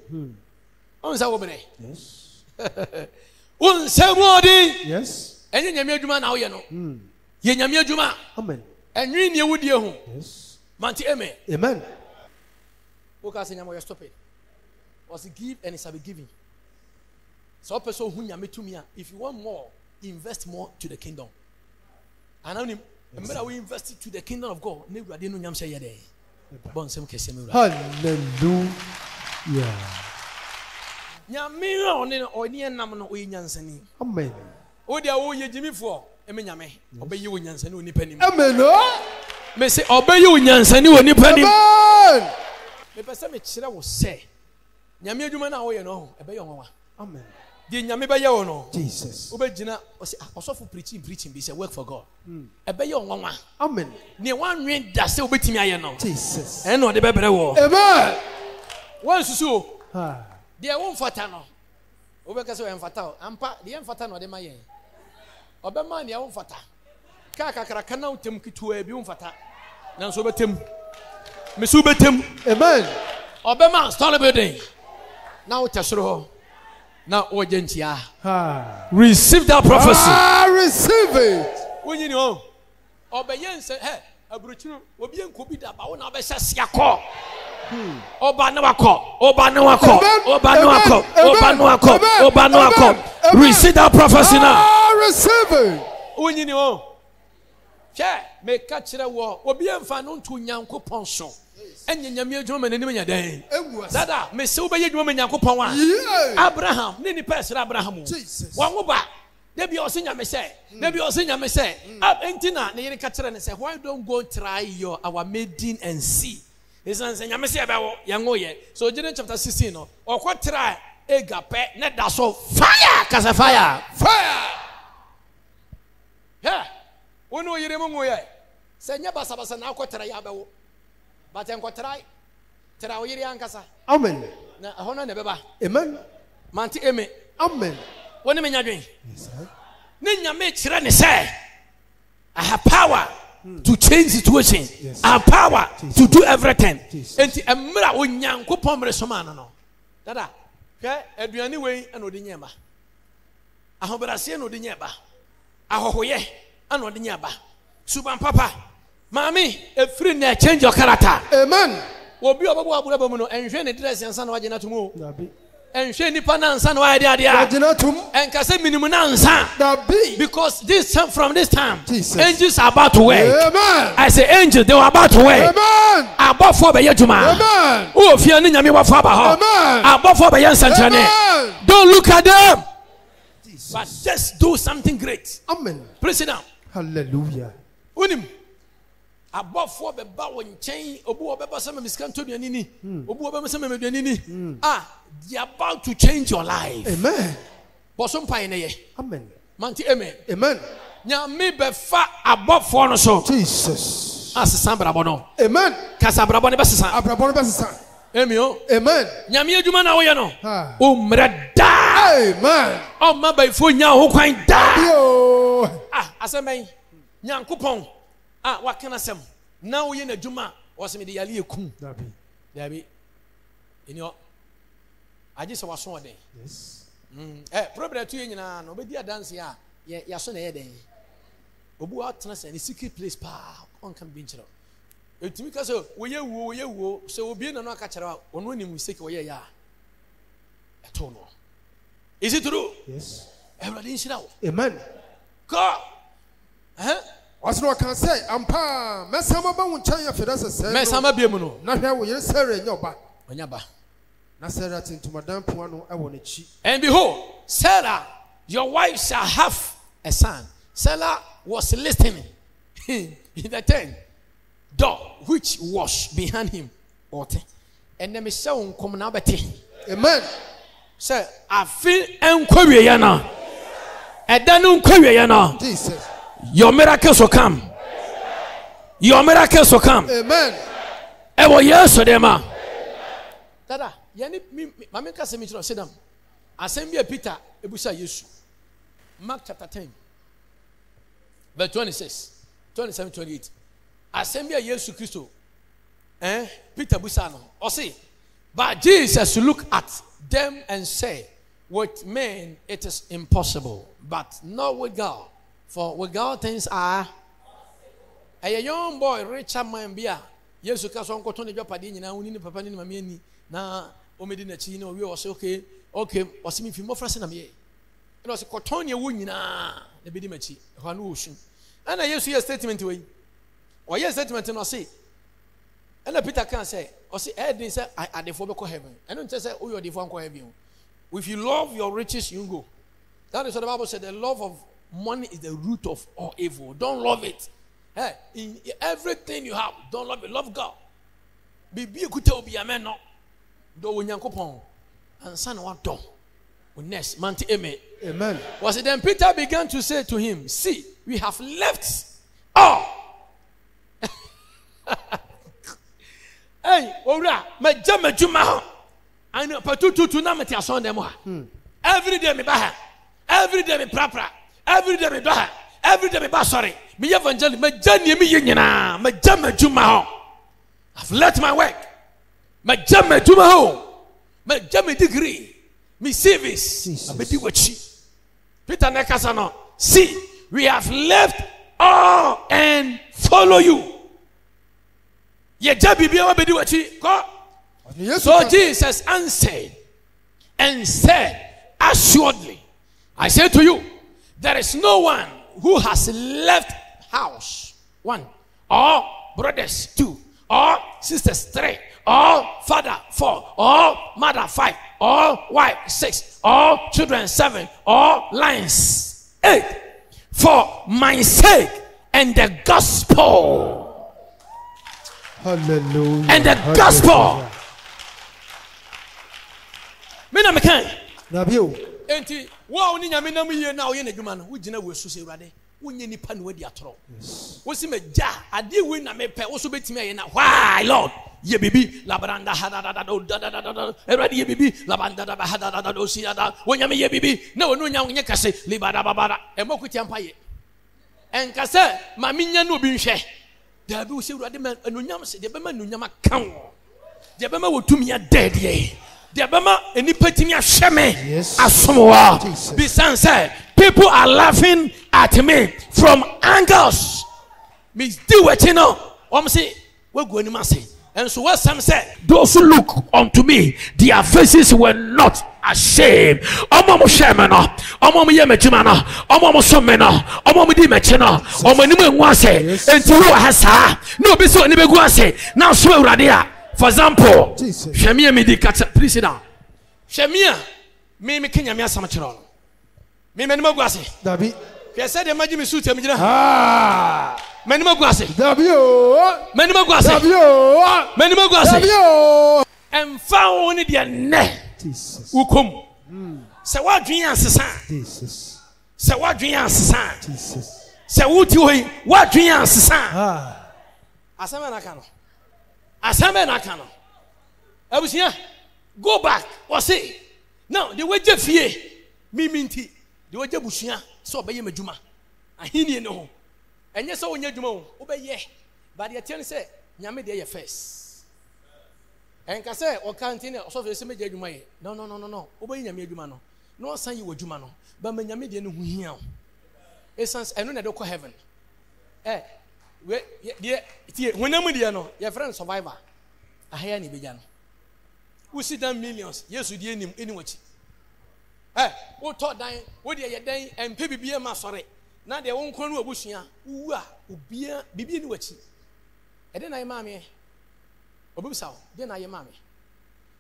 Yes. Yes. And you nyame now, you know. Ye nyame adwuma. Amen. And you ne wudie ho. Yes. Manti amen. Amen. Oka say nyame stop it. Was give and it shall be given. So person who nyame to me, if you want more, invest more to the kingdom. And only remember we invest to the kingdom of God. Ne wurade no nyam say ye dey. Bonsem kese me wurade. Hallelujah. Nyame oni enam no oyi nyansani. Amen. O dia wo ye jimifo eme nyame obeyi wo nyansani oni panim. Amen. Me say obeyi wo nyansani oni panim. Amen. Me pese me kire wo say nyame adwuma na wo ye no ebeyi onwa. Amen. Di nyame be ye wo no. Jesus. Obegina o say osofo preaching be say work for God. Ebeyi onwa. Amen. Ne wanwen da say obetimi aye no. Jesus. En no de bebere wo. Amen. Wan susu. Ha. De won fata no. Obeka say won fata o. Ampa de en fata no de maye. Obema ne won fata. Ka kakra kana utem kitua bi won fata. Nanso betem. Mesu betem. Amen. Obema stall building. Now tesoro. Now ojentia. Receive that prophecy. Receive it. When you know. Obeyen say hey, abruchinu obi enko bi da ba wona be siako. Oba no akọ. Receive that prophecy now. Receive it. When you know. Che me ka kire wo obi emfa no ntu nyankopon so. Enye nyame adwuma nanim nya den. Dada me se wo be adwuma nyankopon wa. Abraham ne ni pese Abraham. Wanwo ba. Debi osinyame say. Entina ne yire ka kire ne say why don't go try our maiden and see. Esan say nyame say abawo yango ye. So Genesis chapter 16 no. Okwo try egape ne da so fire kasa fire. Yeah. Wono yire mo ngoye. Say nya basa na akotara ya abawo. But enkotra tera oyiri ankasa. Amen. Na hono ne beba. Amen. Manti eme. Amen. Woni me nyadwen. Yes sir. Ne nyame kire ne say I have power to change situation. Yes. I have power to do everything. Enti emra onyankopon mere soma no. Dada. Hwe aduane wei ana odi nyeba. Ahobrase na odi nyeba. Ahohoye ana odi nyeba. Suban papa. Mami, efri na change your character. Amen. Obi obabu abura no enhwe ne dress yansa na wagena tumu. Dabi. Enhwe nipa na nsa na wagena dia. Wagena tum. Enkase minimum na nsa. Dabi. Because from this time, Jesus. Angels are about to work. Amen. I say angels, they were about to work. Amen. Abofo be yeduma. Amen. O fia ni nyame wafo aba ho. Amen. Abofo be yansa ntrane. Don't look at them. Jesus. But just do something great. Amen. Praise sit down. Hallelujah. Unim. Abofo be ba wo nchen obu obeba sama miskanto duani ni obu obeba sama meduani ni they are about to change your life. Amen. Bosom pai ne ye. Amen. Manti amen. Amen. Nyame be fa abofo no so. Jesus. Asesa brabo no. Amen. Kasa brabo ne besesa. Abrabo ne besesa. Emio. Amen. Nyame adwuma na wo ye no. O mre da. Amen. O ma ba ifo nya ho kwan da. Asemben. Nyankopon what can I say? Now we in a Juma was me the Ali Kum. Dabi. In your I just was one day. Yes. Probably 2 years now, nobody dance here. Yeah, son a day. Obu out and secret place pa on can be chiro. To me, because we you so we'll be in a catcher out on when we sick away. Yeah. At all. Is it true? Yes. Everybody should know. Amen. God. What's no can say? Ampa, Messama won't tell you if it doesn't say. Messama Bimuno. Not here with your sir in your back. Onyaba. Nasera into Madame Puano, I want to cheat. And behold, Sarah, your wife shall have a son. Sarah was listening in the tent door which was behind him. And then Michelle come now. Amen. Sir, I feel enquiry. And then enquiry. Jesus. Your miracles will come. Your miracles will come. Amen. Ewo yeso dema. Dada, yani mami ka semi tro sedam. Asembia Peter ebusa Yesu. Mark chapter 10. Verse 26, 27, 28. Asembia Yesu Kristo. Peter Busano. Or see, but Jesus looked at them and said, with men it is impossible, but not with God. For with God things are. A young boy, Richard Mambia, yes, you can't go to the Japadini, now we need Papa in Mamini, now Omedina Chino, we was okay, or see me more fresh than me. It was a Cotonia Wunina, the Bidimachi, Hanushun. And I used to hear a statement to him. Or yes, statement and I say. And the Peter can say, or see, Ed say, I the for heaven. I don't say, oh, you're the for heaven. If you love your riches, you go. That is what the Bible said. The love of money is the root of all evil. Don't love it. Hey, in everything you have, don't love it. Love God. Be a good tell be a man no. Do when you go and son what do. Next, Manti Amen. Amen. Was it then Peter began to say to him, see, we have left all. Hey, ora, me jama juma. I know, but to na meti ason dem ha. Every day me ba. Every day me prapra. Every day me ba. Every day me ba sorry. Me evangel me jani me nyina. Me jama juma ho. I've left my work. Me jama juma ho. Me jama degree. Me service. Me di wachi. Peter Nekasano. See, we have left all and follow you. Ye jabi biya be di wachi. Go. So Jesus answered and said, assuredly, I say to you, there is no one who has left house, 1, or brothers, 2, or sisters, 3, or father, 4, or mother, 5, or wife, 6, or children, 7, or lions, 8, for my sake and the gospel. Hallelujah. And the gospel. Mina mekan Nabio enti wo oni nyame nam yie na wo ye nadwuma no wo gina wo so se urade wo nye nipa no wadi atoro wo si meja ade we na mepe wo so betimi aye na why lord ye bibi labranda hadada do da urade ye bibi labanda da hadada do si ada wo nyame ye bibi na wo no nya wo nye kase libada babara e mokuti ampaye enkase ma minya no bi nhwe da bi wo se urade ma anunyam se de be ma anunyam kan wo de be ma wo tumi ade de Diabama any petting shame asomoa. Bisanse people are laughing at me from angles. Miss do what you know. Say we're going to say. And so what some said, those who look unto me, their faces were not ashamed. Omo shemano, omo yemechimano, omo someno, omo di mechino, omo nimu nwase, enti wo hasa. No be so ni be guase. Now so uradia. For example, Shamia me di kata, please sit down. Shamia, me Kenya me asamachiro. Me menimo guase. Dabi. Ke said the imagine me suit me jina. Ah. Menimo guase. Dabi o. Menimo guase. Dabi o. Menimo guase. Dabi o. And found only the ne. Jesus. Ukum. Se wa dwen ansesa. Jesus. Se wa dwen ansesa. Jesus. Se wuti hoyi wa dwen ansesa. Ah. Asama na kano. Asame na kano. Abusia, go back or say, now the way Jeffie, me minty, the way Jabusia, so by Majuma. I hear no. And yes, so when you do, obey ye. But the attorney said, Yame de first. And can say, or can't also the same Jumay. No. Obey Yame Jumano. No son you were Jumano, but Yame de here. Essence, I know that don't call heaven. Eh. When I'm with you, your friend survivor, I hear any began. We see them millions. Yes, we didn't him anyway. Eh, what taught dying, what are you dying, and maybe be a sorry. Now they won't call you a bushia, who are be in which. And then I mammy, Obusa, then I am mammy.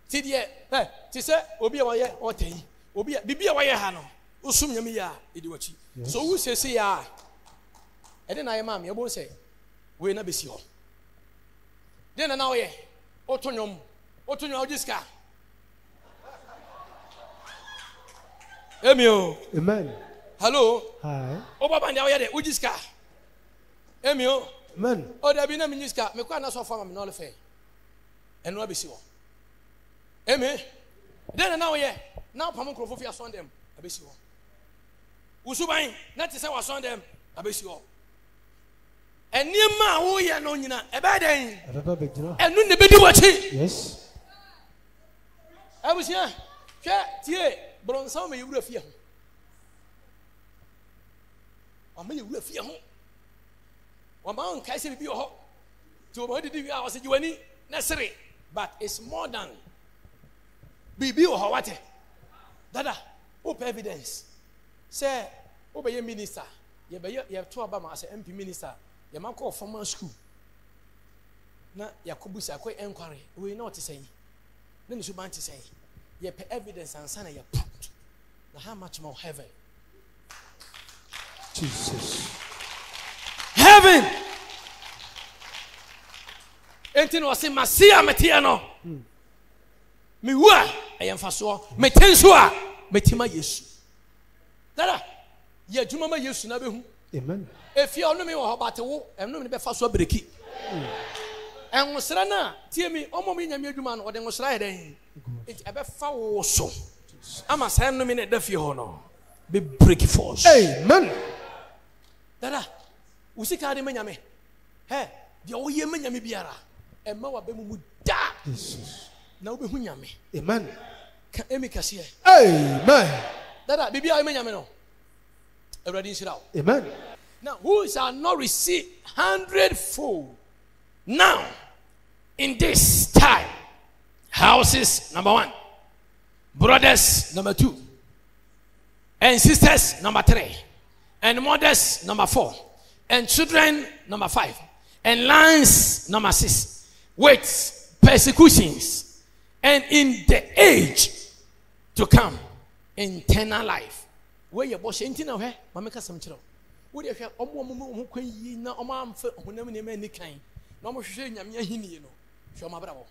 Tidia, eh, Tissa, Obi away or ten, Obi be away Hano, Usum Yamia, Idiwachi. So who says, ya? And then I am mammy, I won't say. We never see you. Then now, yeah, Otonum, Jiska. Emio. Amen. Hello. Hi. Obaba now, yeah, Ujiska. Emio. Amen. Oh, there be no Miniska, Mekwana so far, I'm not a fair. And no be see you. Emi. Then now, yeah, now Pamukofia son them, I be see you. Usubain, not to say was on them, I be see you. And near my way, no, you know, a bad day. Ebe begina. And when the baby watching. Yes. I was here. Tie, but on some you will fear. I may will fear. One man can say, be a hot. To what did you was you any necessary, but it's more than be or what? Dada, open evidence. Say, obey your minister. You have two Obama as MP minister. Your man called former school. Now, Yakubus, I quite inquiry. We know what to say. Then you should want to say, you pay evidence and sign your put. Now, how much more heaven? Jesus. Heaven. Enti no se masia metia no. Me wu a ayemfa so. Meten so a metima Yesu. Dada, ye adwuma ma Yesu na behu. Amen. Efi ono me wo hobate wo, eno me be fa so abreki. Enwosra na tie mi omo me nyame adwuma no ode nwosra ye den. Enti ebe fa wo so. Ama sa eno me na da fie ho no. Be break force. Amen. Dada, usika de nyame. He, de wo ye nyame biara. Emma wa be mu da. Jesus. Na wo be hu nyame. Amen. Ka emi kase. Amen. Dada, bibi a nyame no. Everybody sit out. Amen. Now, who shall not receive 100-fold now in this time? Houses, number 1. Brothers, number 2. And sisters, number 3. And mothers, number 4. And children, number 5. And lands, number 6. With persecutions. And in the age to come, eternal life. Where your boss ain't in a way, Mamma some children. Would you have who can ye no arm for whenever you may kind? No more showing your hini, you know. Show my bravo.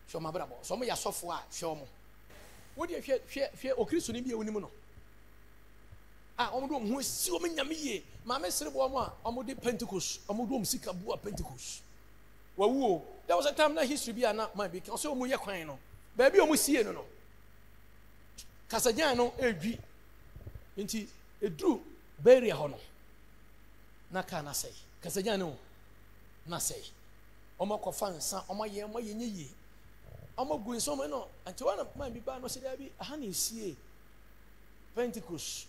Show my bravo. Some of your software, show me. Would you fear or Christian be a woman? Ah, Omudum who is so many yammy, Mamma Serbo, Omudi Pentecost, Omudum Sikabua Pentecost. Well, there was a time that history be not my because so much crying. Baby, almost see no. Casajano, Edri, into a drew, bury a honor. Nakana say, Casajano, na say. Omako fan, son, Oma ye, my ye. Omo going so many, and to one of my be no say there be a honey see Pentecost,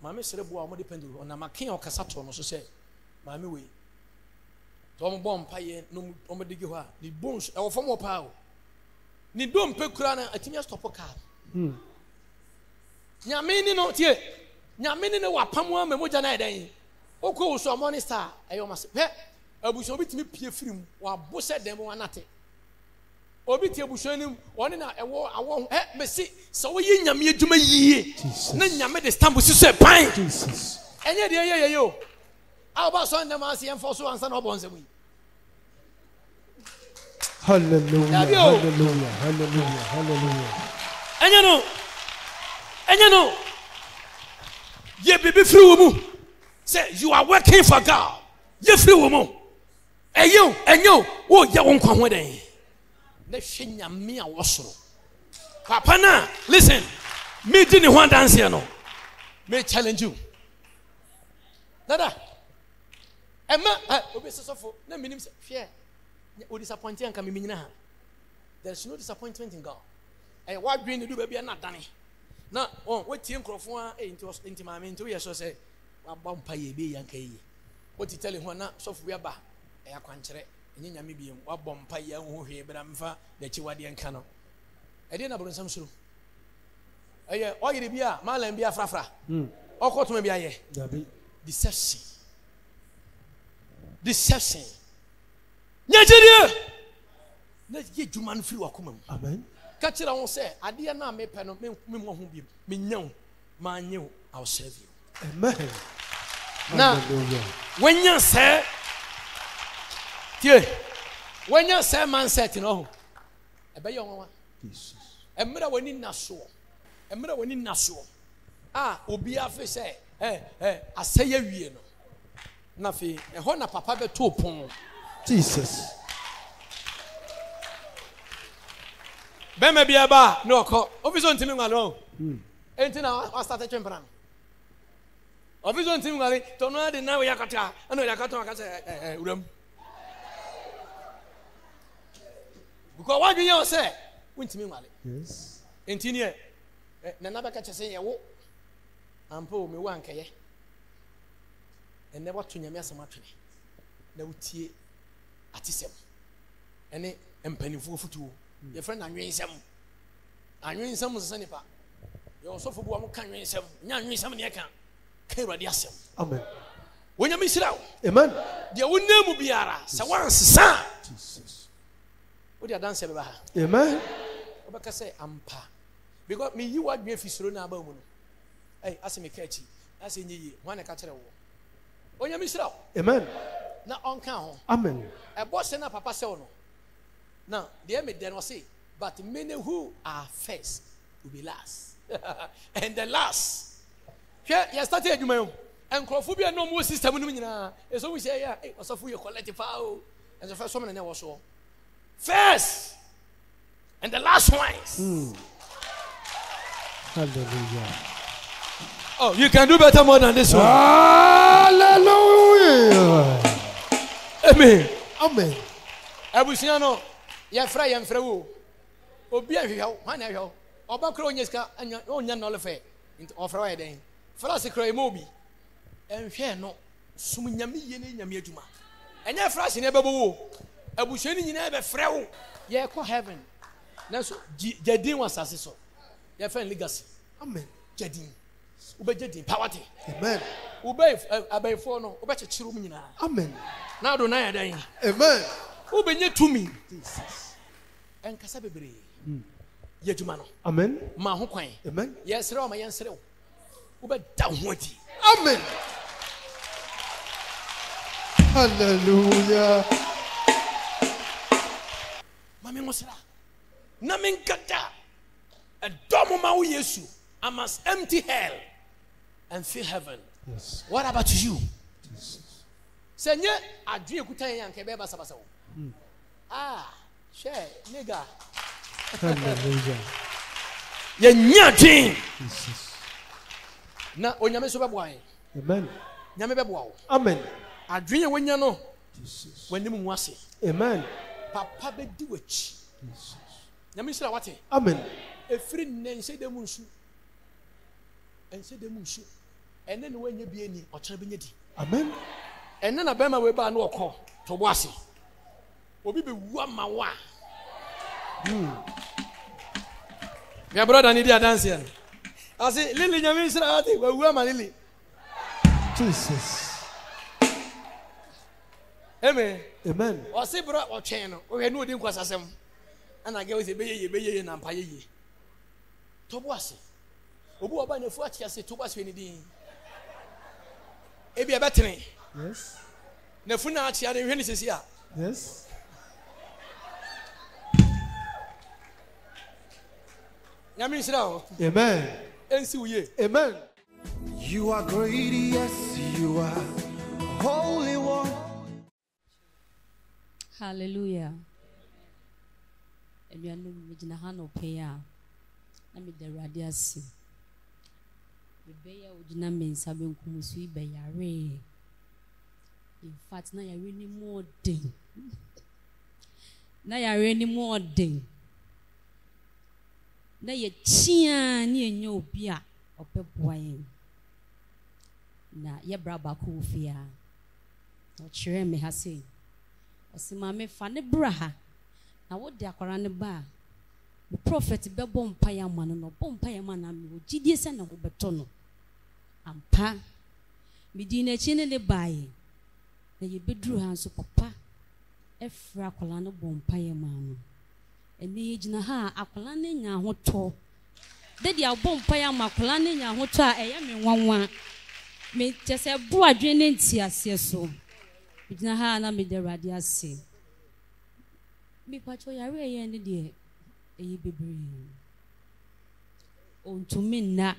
Mamma Serebo, Omodi Pendu, on a Makin or Casato, so say, Mammy way. Tom bomb pie, no Omodigiwa, the bones, our former power. Ni don't pay crana, I think you stop a car. Nyamini no tie. Nyamini no wa pamwa memoja na edan. Oko so money star ayo mase. He abuso bitimi pie firim wa bose dem wanate. Obi tie abuso nim woni na ewo awo mesi so wo yi nyame adwuma yie. Na nyame de stamp si so e pan. Jesus. Enye de ye yo. Aba so ndem ase enfo so ansa na obonse mu. Hallelujah. Hallelujah. Hallelujah. Hallelujah. Enye no. Ye baby free woman. Say you are working for God. Ye free woman. Enyo, wo ya won kwa ho den. Na hwe nyame a wosoro. Papa na, listen. Me di ni ho dance here no. Me challenge you. Dada. Emma, obi sesofo na minim se hwe. O disappointing kan me nyina ha. There is no disappointment in God. What dream do baby na dane. Na what tie nkrofo a into maame into ye so say wa bompa ye be yanka yi. What you tell him na sofu ya ba akwankyere enye nyame biem wa bompa ye ho hwe bra mfa da chi wade nka no. E de na bronsam suru. Eye o yire bia malam bia frafra. Okotuma bia ye. Deception. Nyajiri. Na ye dwuma no firi wakoma mu. Amen. Kachira won say ade na me pe no me mo ho biem. Me nyaw ma nyew I'll serve you. Amen. Na when you say tie when you say man set no e be yo nwa Jesus. Emra wani naso obi afi say aseye wie no na fi e ho na papa be to pon Jesus. Bema bia ba no ko ofiso ntimi ngalo enti na I started twempran Official team wale tono de na we yakata ana yakata aka say uram. Because what do you say? Wintimi wale. Yes. Entinie na na baka chese ye wo. Ampo me wa nkeye. Enne watu nyame asema twene. Na wutie atisem. Ene empanifo futuo. Ye friend anwensem. Anwensem sese nipa. Ye osofo bo am kan anwensem. Nya anwensem ne ka. Ka urade asem. Amen. Wonya misirawo. Amen. De wonam biara sa wansesa. Jesus. Wo de dance be ba ha. Amen. Obeka say ampa. Because me yi wadwe fisiro na aba mu no. Hey, aseme ka chi. Ase nyi ho na ka kire wo. Wonya misirawo. Amen. Na onka ho. Amen. E boss na papa say no. Now, the me then was say, but many who are first will be last. And the last. Here, you started adwuma and crofobia no more system no nyina. E so we say yeah, eh, osofu you collective foul. And the first one na was so. First and the last ones. Hallelujah. Oh, you can do better more than this one. Hallelujah. Amen. Amen. Abusiano, ya fra ya mfra wo. Obi ahwehw, han na ahwehw. Oba kro onyeska onya no lefe. Nti ofra wa den. Fra se kro emobi. Enhwe no sum nyame ye ne nyame adwuma. Enya fra se ne bebo wo. Abusiani nyina be frɛ wo. Ye kɔ heaven. Na so jadin wasase so. Ye fa legacy. Amen. Jadin. Ube jadin poverty. Amen. Ube abayfo no ube kyekyere mu nyina. Amen. Na do na ya dan. Amen. Ube nye tumi. Jesus. Enkasa bebre. Ye dwuma no. Amen. Ma ho kwan. Amen. Yesere o ma yensere wo. Ube da ho adi. Amen. Hallelujah. Mami ngosira. Na menkata. A domo ma wo Yesu. I must empty hell and fill heaven. Yes. What about you? Jesus. Senye adwe kutan yan ke be basa basa wo. Share nigga. Hallelujah. Ye nyadin. Jesus. Na onyame so bebo an. Amen. Nyame bebo wo. Amen. Adwe ye wonya no. Jesus. Wanim mu ase. Amen. Papa be di wachi. Jesus. Nyame sira wate. Amen. Efiri nense de mu nsu. Ense de mu nsu. Ene ne wanya bi ani okere be nyadi. Amen. Ene na bema we ba na okọ to bo ase. Obi be wu ama wa. My brother need a dance here. I say Lily nyame sira wate wa wu ama Lily. Jesus. Amen. Amen. O se bro o twen no. O he no odi nkwasasem. Ana ge we se be ye na mpa ye. To bo ase. Obi oba na fu achi ase to bo ase ni din. Ebi ebetene. Yes. Na fu na achi ade hwe ni sesi a. Yes. Nyame sira o. Amen. Ensi uye. Amen. You are great, yes, you are holy one. Hallelujah. And you are looking at no payer. Let me the radiasi. The bear would not mean something kumusui bayare. In fact, now you're really more ding. Now you're really more ding. Now you're chian near your beer or pepwine. Now you're braba kufia. Not sure me has seen. Osimame fane braha na wo de akwara ne ba the prophet be bom paya man no bom paya man na me gidie se na wo beto no ampa me di na chi ne le bae na ye bedru ha so papa efra akwara no bom paya man no ene ye gina ha akwara ne nya ho to de dia bom paya ma akwara ne nya ho to a eya me nwanwa me tese bu adwe ne ntiase so Bidna ha na me de radiasi. Me pacho yare ye ne de eyi bebre. Ontumi na.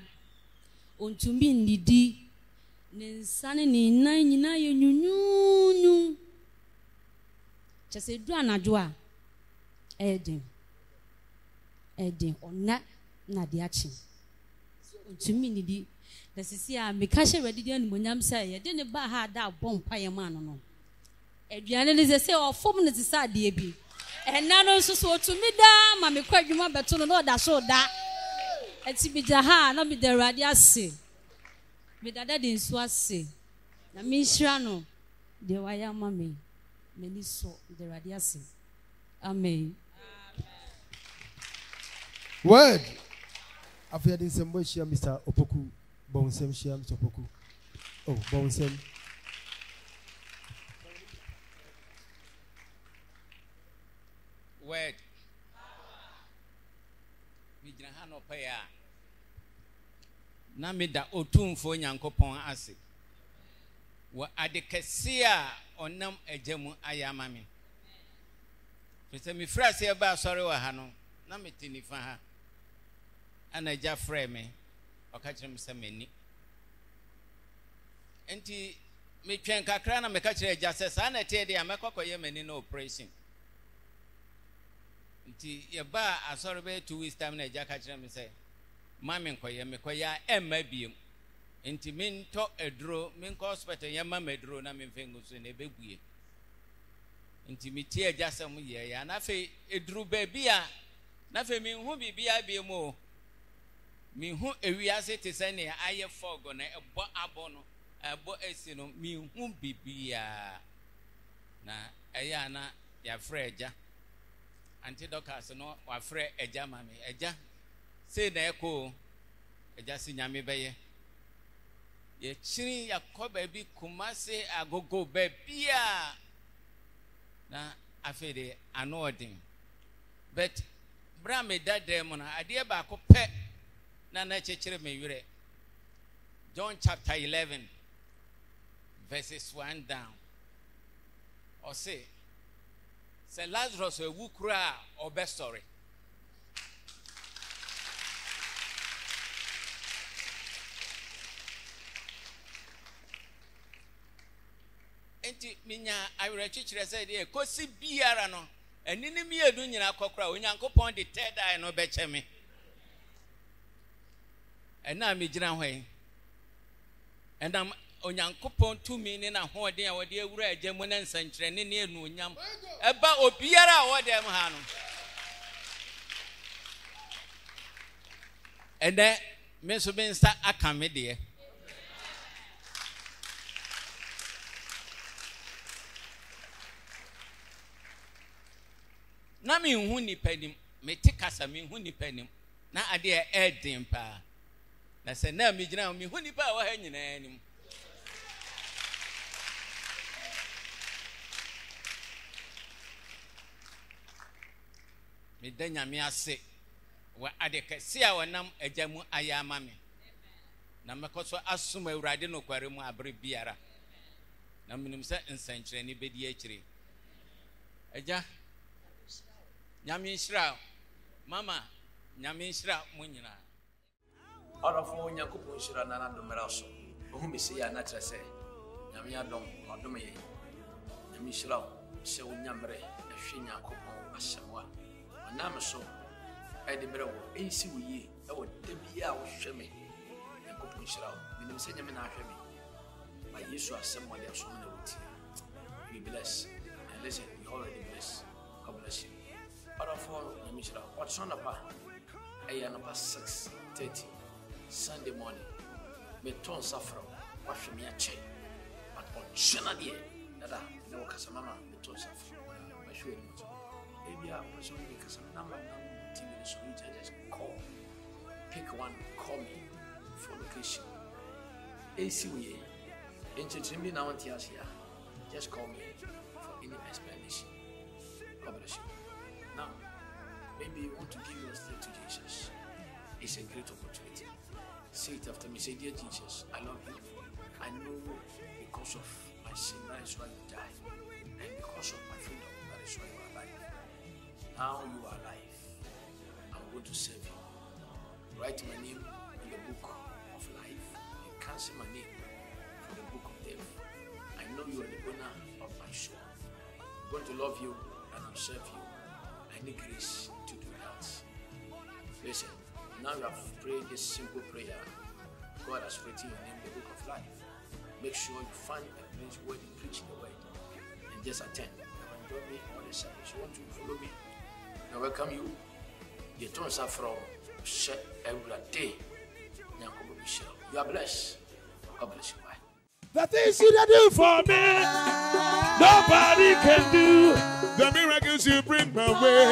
Ontumi ndidi. Ne nsane ni nan nyina ye nyunyunyu. Chese du anadwo a eden ona na de achi. Ontumi ndidi. The Sisia, Mikasha ready and Munyam say, I didn't buy her that bomb pie man. No. Adriana is a say, or 4 minutes inside the AB. And none also so to me, da, Mammy cried you, but to know that so that. And see me, Jaha, not be the radiasi. But that didn't swassi. Na Mishrano, the wire mammy, many so the radiasi. Amen. Word. I've heard in some way, Mr. Opoku, Bonsem, Mr. Opoku. Oh, Bonsem. Word. Mijahano Paya. Namida Otum for Yankopon Asi. Wa Adekasia or Nam Ejemu Ayamami. Mr. Mifrasi about sorry Wahano. Namitini faha ana ja frɛ me ɔka kyerɛ me sɛ mani enti me twɛn kakra na meka kyerɛ ja sɛ saa na ɛte de a mɛkɔkɔyɛ mani no operation nti yɛba asɔre bɛ 2 weeks time na ja ka kyerɛ me sɛ ma me nkɔyɛ mekɔyɛ ɛmma biem nti mentɔ aduro menkɔ hospital yɛma maduro na memfɛ ngu so na ɛbɛbue nti metie ja sɛ mo yɛ ya na afei aduro baabi a na fe mi hu bibia bi mu mi hu ewiase te se ne aye fog na ebo abo no ebo esi no mi hu bibia na eya na ya frɛ eja anti doctors no wa frɛ eja mami eja se na eko eja si nyame bɛyɛ ye chiri yakoba bi kumase agogo bibia na afede anodin but Brame that demon, idea back up pet Nana Chechere me yure. John chapter 11, verses 1 down. Or say Lazarus a woo cry or best story. Enti minya I will teach you said, Kosi biarano. And in the mere doing a cockra, when Uncle Pond the third eye no betcha me. And now me Jan way. And I'm on Uncle Pond 2 minutes and what day our dear red German and Central near Nunyam about Opiara or them Hano. And then Miss Ben start a comedy. Na mi hu ni panim me tikasa mi hu ni panim na ade e edin pa na se na mi gina mi hu ni pa wa ha nyina anim me danya mi ase wa ade kase a wonam ajamu ayama me na mekoso asuma awurade no kware mu abre biara na minim se nsankyere ni bedi akire aja Nyamishra, Mama, Nyamishra, Munina. All of all Yakubu Shira Nana Domeraso, whom we see a natural say, Yamia Dom, or Domi, Yamishra, so Yambre, a Shina Copo, a Samoa, a Namaso, Edinburgh, AC we, oh, Debia, Shemi, Yakubu Shira, Minim Senyamin Ashemi, by Yeshua, someone else, so many would be blessed, and listen, we already blessed. God bless you. Out of all, Mishra, what's on about? I am about 6:30 Sunday morning. Me ton suffer, wash me a chain. But on China, dear, that no Casamama, me ton suffer. I show you. Maybe I was only Casamama, TV, so you just call. Pick one, call me for location. ACWA, entertain now and here. Just call me for any explanation. God bless you. Now, maybe you want to give your life to Jesus. It's a great opportunity. Say it after me. Say, dear Jesus, I love you. I know because of my sin, that is why you died. And because of my freedom, that is why you are alive. Now you are alive. I'm going to serve you. Write my name in the book of life and cancel my name from the book of death. I know you are the owner of my soul. I'm going to love you and I'll serve you. I need grace to do that. Listen, now you have prayed this simple prayer. God has written your name in the book of life. Make sure you find a place where they preach the word and just attend. Join me on the service. You want to follow me? I welcome you. The turns are from every day. You are blessed. God bless you. Bye. The things you do for me, nobody can do. The miracles you bring my way,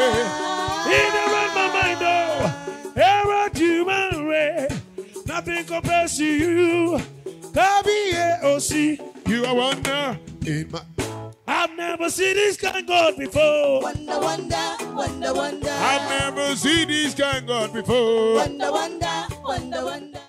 in my mind, oh, ever to my way. Nothing compares to you. KBAOC, you are wonder in my. I've never seen this kind of God before. Wonder, wonder, wonder, wonder. I've never seen this kind of God before. Wonder, wonder, wonder, wonder.